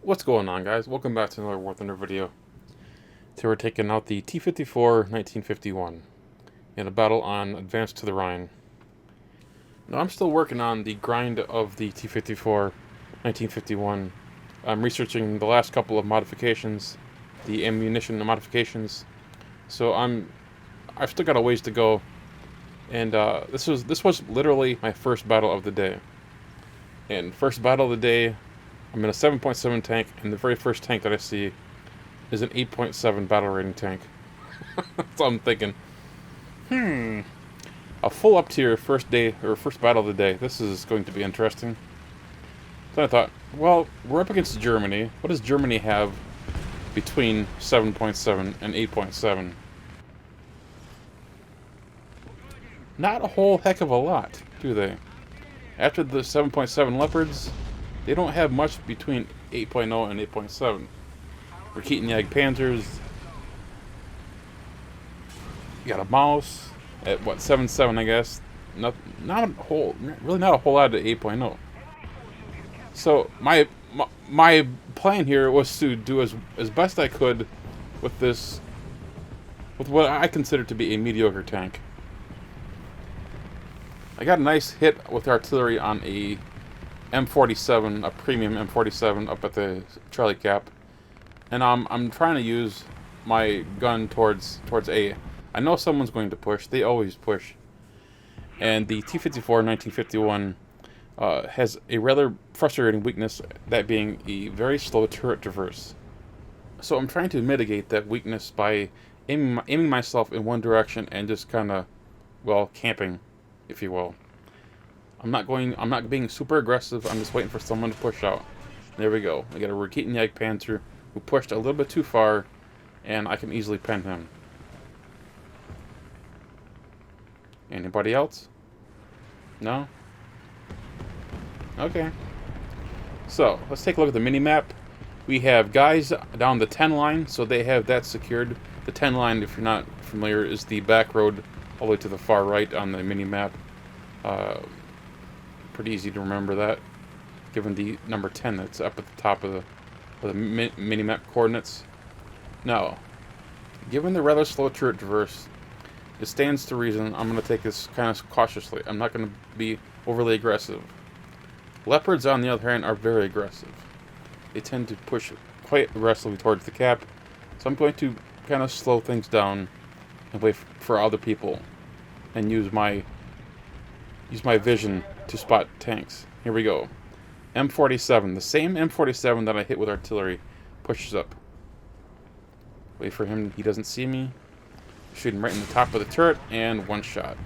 What's going on, guys? Welcome back to another War Thunder video. Today we're taking out the T-54 1951 in a battle on Advance to the Rhine. Now, I'm still working on the grind of the T-54 1951. I'm researching the last couple of modifications, the ammunition modifications. So I've still got a ways to go, and this was literally my first battle of the day. And first battle of the day, I'm in a 7.7 tank, and the very first tank that I see is an 8.7 battle rating tank. So I'm thinking, a full up tier first day, or first battle of the day. This is going to be interesting. So I thought, well, we're up against Germany. What does Germany have between 7.7 and 8.7? Not a whole heck of a lot, do they? After the 7.7 Leopards, they don't have much between 8.0 and 8.7. Reactor Panthers. You got a mouse at what, 7.7, I guess. Not a whole, really not a whole lot at 8.0. So my plan here was to do as best I could with this, with what I consider to be a mediocre tank. I got a nice hit with artillery on a M47, a premium M47 up at the Charlie Cap, and I'm trying to use my gun towards A. I know someone's going to push. They always push. And the T-54 1951 has a rather frustrating weakness, that being a very slow turret traverse. So I'm trying to mitigate that weakness by aiming myself in one direction and just kind of, well, camping, if you will. I'm not being super aggressive. I'm just waiting for someone to push out. There we go. I got a Reactor Panther who pushed a little bit too far, and I can easily pen him. Anybody else? No? Okay. So, let's take a look at the mini-map. We have guys down the 10 line, so they have that secured. The 10 line, if you're not familiar, is the back road all the way to the far right on the mini-map. Pretty easy to remember that, given the number 10 that's up at the top of the mini-map coordinates. Now, given the rather slow turret traverse, it stands to reason I'm going to take this kind of cautiously. I'm not going to be overly aggressive. Leopards, on the other hand, are very aggressive. They tend to push quite aggressively towards the cap, so I'm going to kind of slow things down and wait for other people and use my vision to spot tanks. Here we go. M47, the same M47 that I hit with artillery, pushes up. Wait for him, he doesn't see me. Shoot him right in the top of the turret, and one shot.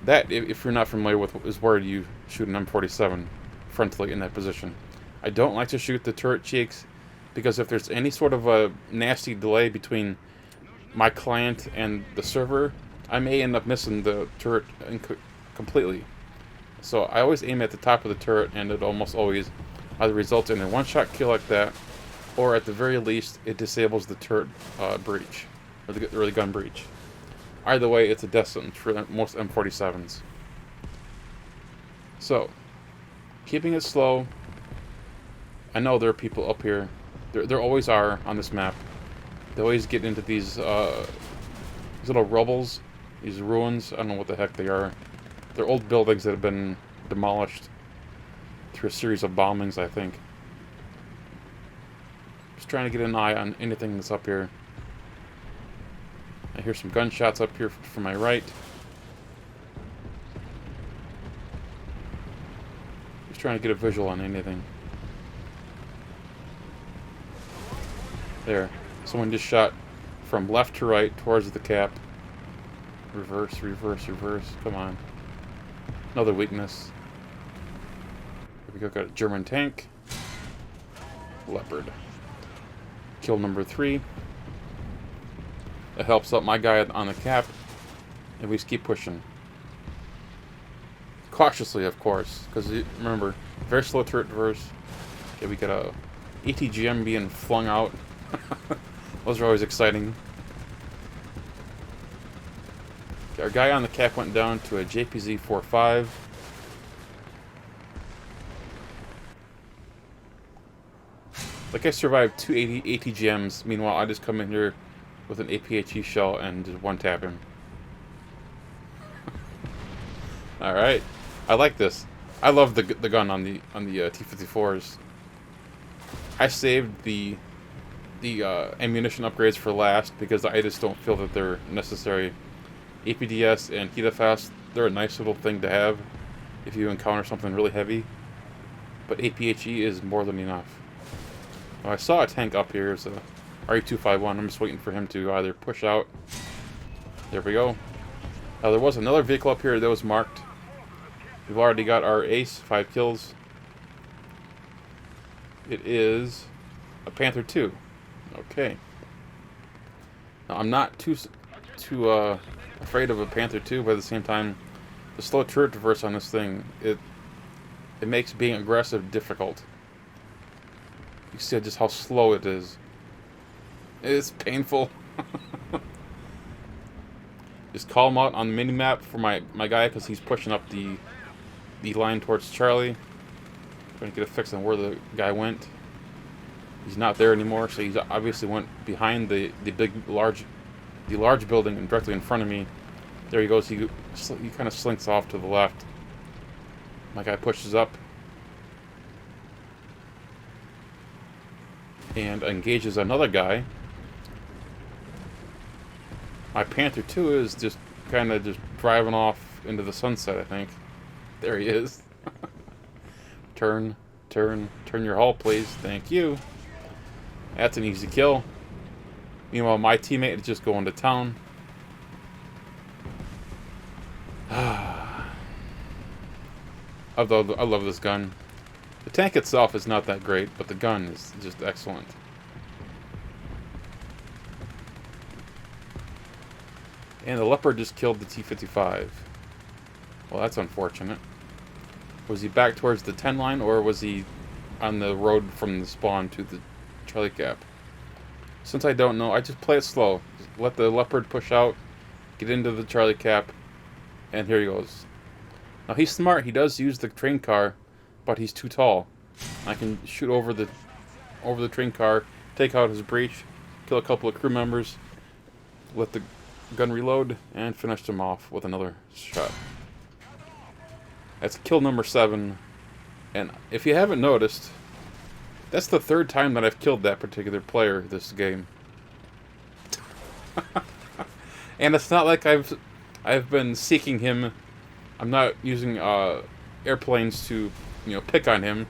That, if you're not familiar with, is where you shoot an M47 frontally in that position. I don't like to shoot the turret cheeks, because if there's any sort of a nasty delay between my client and the server, I may end up missing the turret completely. So I always aim at the top of the turret, and it almost always either results in a one-shot kill like that, or at the very least, it disables the turret breach, or the gun breach. Either way, it's a death sentence for most M47s. So, keeping it slow. I know there are people up here. There always are on this map. They always get into these little rubbles. These ruins, I don't know what the heck they are. They're old buildings that have been demolished through a series of bombings, I think. Just trying to get an eye on anything that's up here. I hear some gunshots up here from my right. Just trying to get a visual on anything. There. Someone just shot from left to right towards the cap. Reverse, reverse, reverse. Come on. Another weakness. Here we go. Got a German tank. Leopard. Kill number 3. That helps out my guy on the cap. And we just keep pushing. Cautiously, of course. Because remember, very slow turret traverse. Okay, we got a ATGM being flung out. Those are always exciting. Our guy on the cap went down to a JPZ-45. Like I survived 280 ATGMs. Meanwhile, I just come in here with an APHE shell and just one tap him. All right, I like this. I love the gun on the T-54s. I saved the ammunition upgrades for last because I just don't feel that they're necessary. APDS and HEATFAST, they're a nice little thing to have if you encounter something really heavy. But APHE is more than enough. Oh, I saw a tank up here. It's a RE-251. I'm just waiting for him to either push out. There we go. There was another vehicle up here that was marked. We've already got our ace, 5 kills. It is a Panther 2. Okay. Now, I'm not too afraid of a Panther 2, but at the same time, the slow turret traverse on this thing, it makes being aggressive difficult. You see just how slow it is. It's painful. Just call him out on the minimap for my guy, because he's pushing up the line towards Charlie. Trying to get a fix on where the guy went. He's not there anymore, so he's obviously went behind the large building and directly in front of me. There he goes. He kind of slinks off to the left. My guy pushes up and engages another guy. My Panther 2 is just kind of just driving off into the sunset, I think. There he is. Turn your hull, please. Thank you. That's an easy kill. Meanwhile, my teammate is just going to town. I love this gun. The tank itself is not that great, but the gun is just excellent. And the Leopard just killed the T-55. Well, that's unfortunate. Was he back towards the 10 line, or was he on the road from the spawn to the Charlie Cap? Since I don't know, I just play it slow. Just let the Leopard push out, get into the Charlie Cap, and here he goes. Now he's smart. He does use the train car, but he's too tall. I can shoot over the train car, take out his breach, kill a couple of crew members, let the gun reload, and finish him off with another shot. That's kill number 7, and if you haven't noticed, that's the 3rd time that I've killed that particular player this game. And it's not like I've been seeking him. I'm not using airplanes to, pick on him.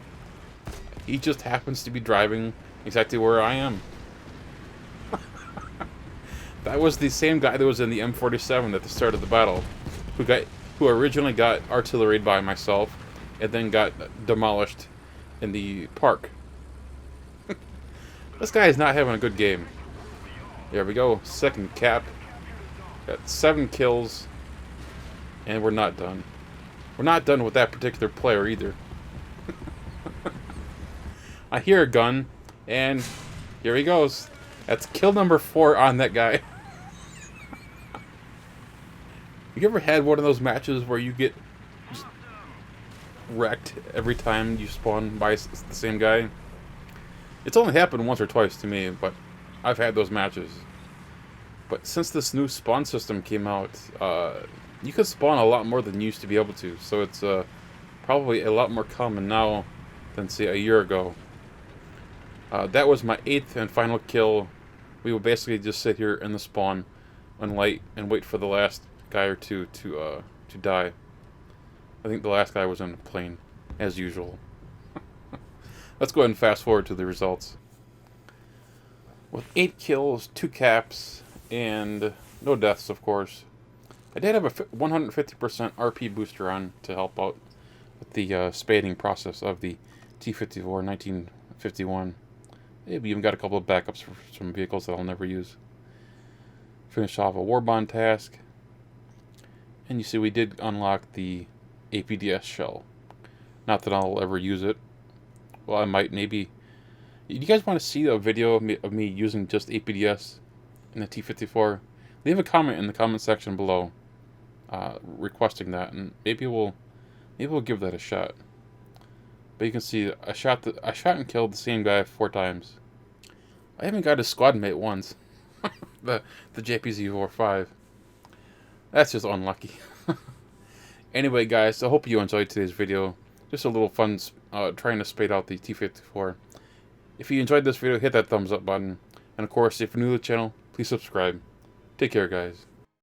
He just happens to be driving exactly where I am. That was the same guy that was in the M47 at the start of the battle, who originally got artilleried by myself, and then got demolished in the park. This guy is not having a good game. There we go, 2nd cap. Got 7 kills, and we're not done. We're not done with that particular player either. I hear a gun, and here he goes. That's kill number 4 on that guy. You ever had one of those matches where you get just wrecked every time you spawn by the same guy? It's only happened once or twice to me, but I've had those matches. But since this new spawn system came out, you can spawn a lot more than you used to be able to. So it's probably a lot more common now than, say, a year ago. That was my 8th and final kill. We will basically just sit here in the spawn and wait for the last guy or two to die. I think the last guy was on the plane, as usual. Let's go ahead and fast forward to the results. With 8 kills, 2 caps, and no deaths, of course. I did have a 150% RP booster on to help out with the spading process of the T-54 1951. Maybe even got a couple of backups for some vehicles that I'll never use. Finished off a warbond task. And you see we did unlock the APDS shell. Not that I'll ever use it. Well, I might, maybe. You guys want to see a video of me using just APDS in the T-54? Leave a comment in the comment section below requesting that, and maybe we'll give that a shot. But you can see I shot and killed the same guy 4 times. I even got his squad mate once. the JPZ-45. That's just unlucky. Anyway, guys, I hope you enjoyed today's video. Just a little fun trying to spade out the T-54. If you enjoyed this video, hit that thumbs up button. And of course, if you're new to the channel, please subscribe. Take care, guys.